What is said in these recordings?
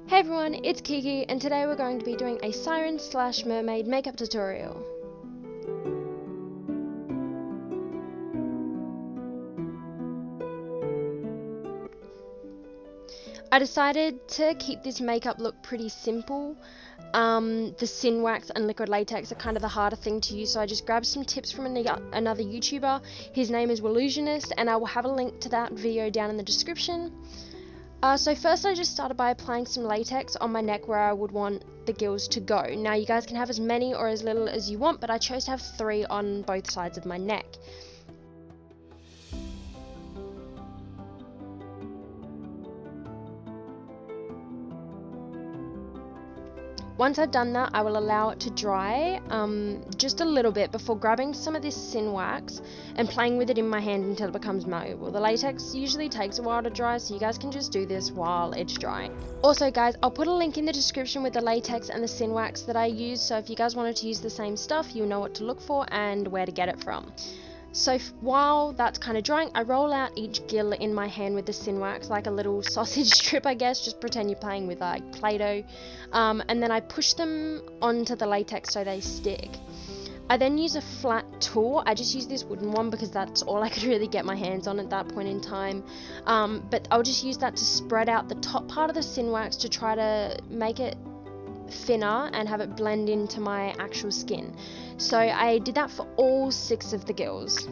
Hey everyone, it's Kiki, and today we're going to be doing a Siren / mermaid makeup tutorial. I decided to keep this makeup look pretty simple. The Sin Wax and liquid latex are kind of the harder thing to use, so I just grabbed some tips from another YouTuber. His name is Willusionist, and I will have a link to that video down in the description. So first I just started by applying some latex on my neck where I would want the gills to go. Now you guys can have as many or as little as you want, but I chose to have 3 on both sides of my neck. Once I've done that, I will allow it to dry just a little bit before grabbing some of this Sin Wax and playing with it in my hand until it becomes malleable. The latex usually takes a while to dry, so you guys can just do this while it's drying. Also guys, I'll put a link in the description with the latex and the Sin Wax that I use, so if you guys wanted to use the same stuff, you'll know what to look for and where to get it from. So while that's kind of drying, I roll out each gill in my hand with the Sin Wax like a little sausage strip, I guess. Just pretend you're playing with like Play-Doh. And then I push them onto the latex so they stick. I then use a flat tool. I just use this wooden one because that's all I could really get my hands on at that point in time. But I'll just use that to spread out the top part of the Sin Wax to try to make it thinner and have it blend into my actual skin. So I did that for all 6 of the gills.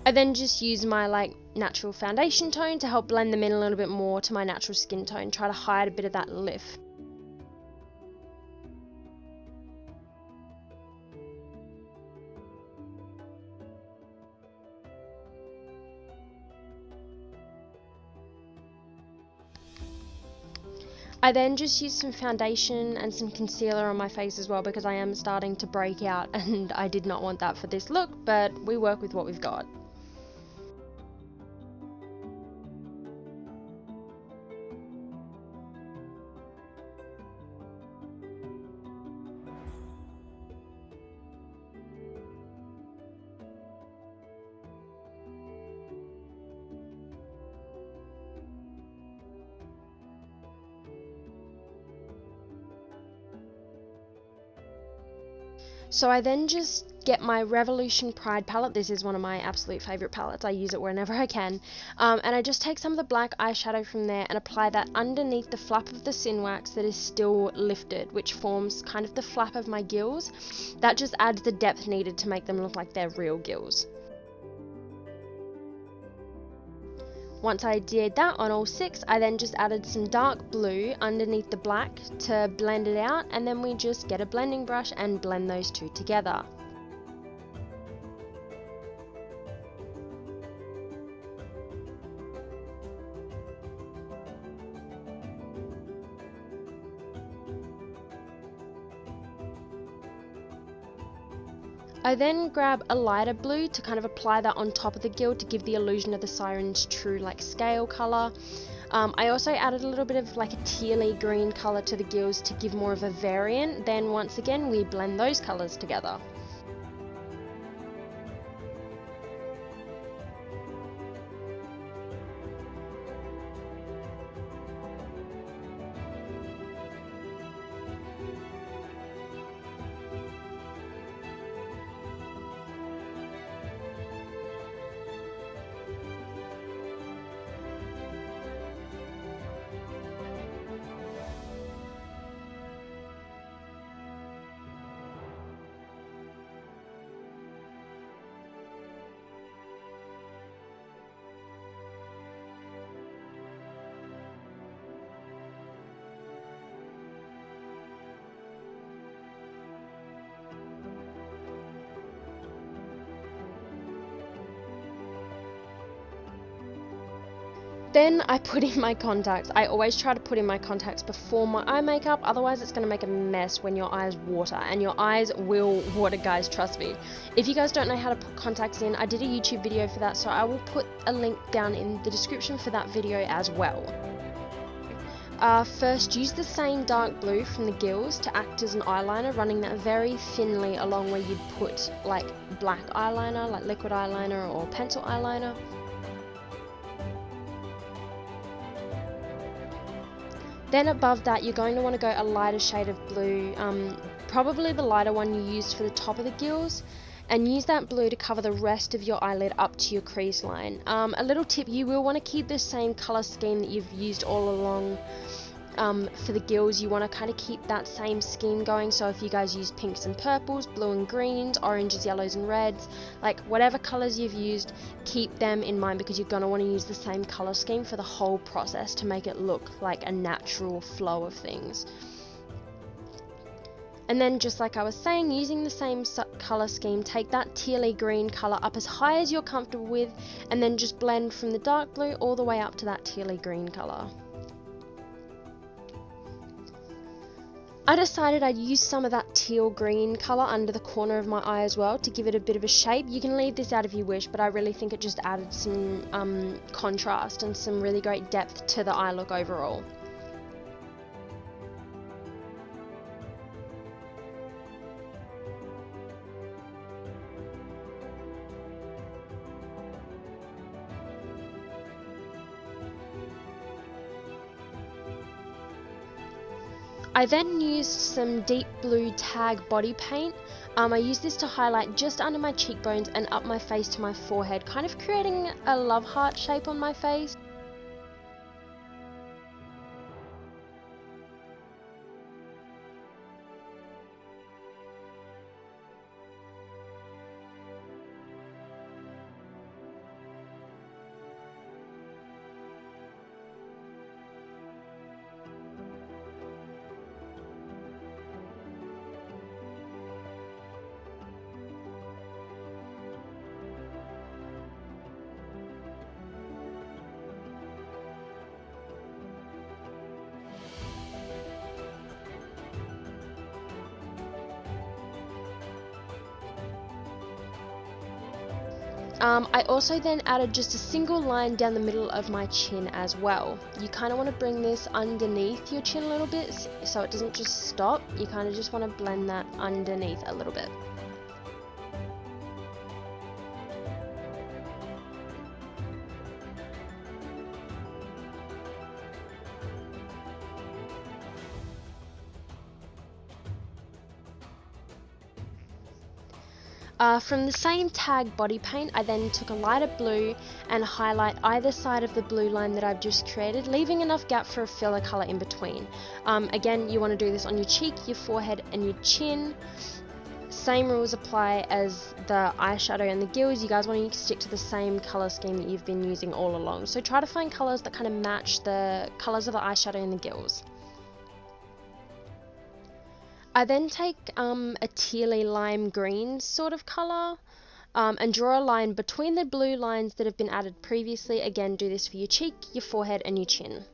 I then just use my natural foundation tone to help blend them in a little bit more to my natural skin tone, try to hide a bit of that lift. I then just use some foundation and some concealer on my face as well, because I am starting to break out and I did not want that for this look, but we work with what we've got. So I then just get my Revolution Pride palette. This is one of my absolute favourite palettes. I use it whenever I can. And I just take some of the black eyeshadow from there and apply that underneath the flap of the Sin Wax that is still lifted, which forms kind of the flap of my gills. That just adds the depth needed to make them look like they're real gills. Once I did that on all 6, I then just added some dark blue underneath the black to blend it out, and then we just get a blending brush and blend those two together. I then grab a lighter blue to kind of apply that on top of the gill to give the illusion of the Siren's true scale colour. I also added a little bit of a tealy green colour to the gills to give more of a variant. Then once again we blend those colours together. Then I put in my contacts. I always try to put in my contacts before my eye makeup, otherwise it's going to make a mess when your eyes water, and your eyes will water, guys, trust me. If you guys don't know how to put contacts in, I did a YouTube video for that, so I will put a link down in the description for that video as well. First, use the same dark blue from the gills to act as an eyeliner, running that very thinly along where you'd put black eyeliner, like liquid eyeliner or pencil eyeliner. Then above that, you're going to want to go a lighter shade of blue, probably the lighter one you used for the top of the gills, and use that blue to cover the rest of your eyelid up to your crease line. A little tip, you will want to keep the same colour scheme that you've used all along for the gills. You want to kind of keep that same scheme going, so if you guys use pinks and purples, blue and greens, oranges, yellows and reds, whatever colours you've used, keep them in mind, because you're going to want to use the same colour scheme for the whole process to make it look like a natural flow of things. And then, just like I was saying, using the same colour scheme, take that tealy green colour up as high as you're comfortable with, and then just blend from the dark blue all the way up to that tealy green colour. I decided I'd use some of that teal green colour under the corner of my eye as well to give it a bit of a shape. You can leave this out if you wish, but I really think it just added some contrast and some really great depth to the eye look overall. I then used some deep blue tag body paint. I used this to highlight just under my cheekbones and up my face to my forehead, kind of creating a love heart shape on my face. I also then added just a single line down the middle of my chin as well. You kind of want to bring this underneath your chin a little bit so it doesn't just stop. You kind of just want to blend that underneath a little bit. From the same tag body paint, I then took a lighter blue and highlight either side of the blue line that I've just created, leaving enough gap for a filler colour in between. Again, you want to do this on your cheek, your forehead and your chin. Same rules apply as the eyeshadow and the gills. You guys want to stick to the same colour scheme that you've been using all along. So try to find colours that kind of match the colours of the eyeshadow and the gills. I then take a tealy lime green sort of colour and draw a line between the blue lines that have been added previously. Again, do this for your cheek, your forehead and your chin.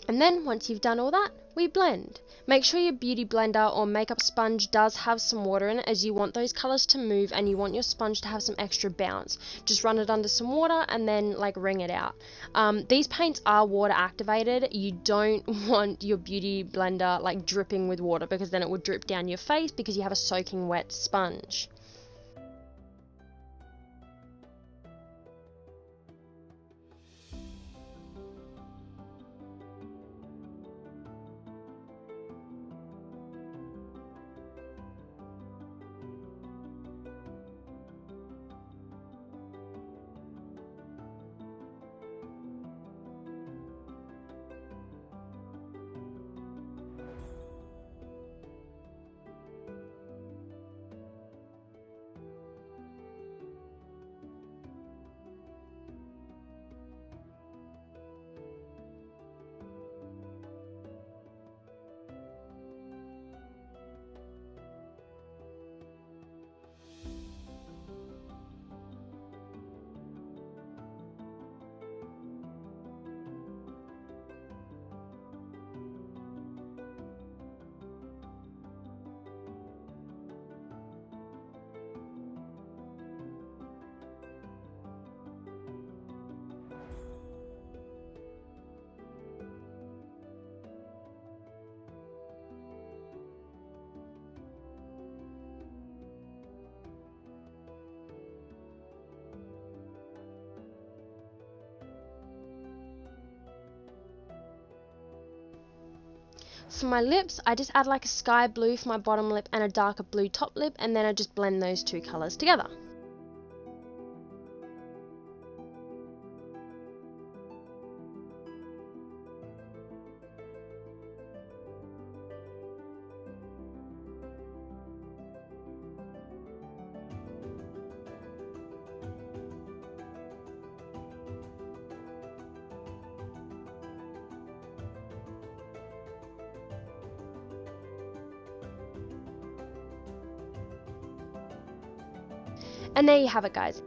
And then once you've done all that, we blend. Make sure your beauty blender or makeup sponge does have some water in it, as you want those colours to move and you want your sponge to have some extra bounce. Just run it under some water and then like wring it out. These paints are water activated. You don't want your beauty blender like dripping with water, because then it will drip down your face because you have a soaking wet sponge. For my lips, I just add like a sky blue for my bottom lip and a darker blue top lip, and then I just blend those two colours together. And there you have it, guys.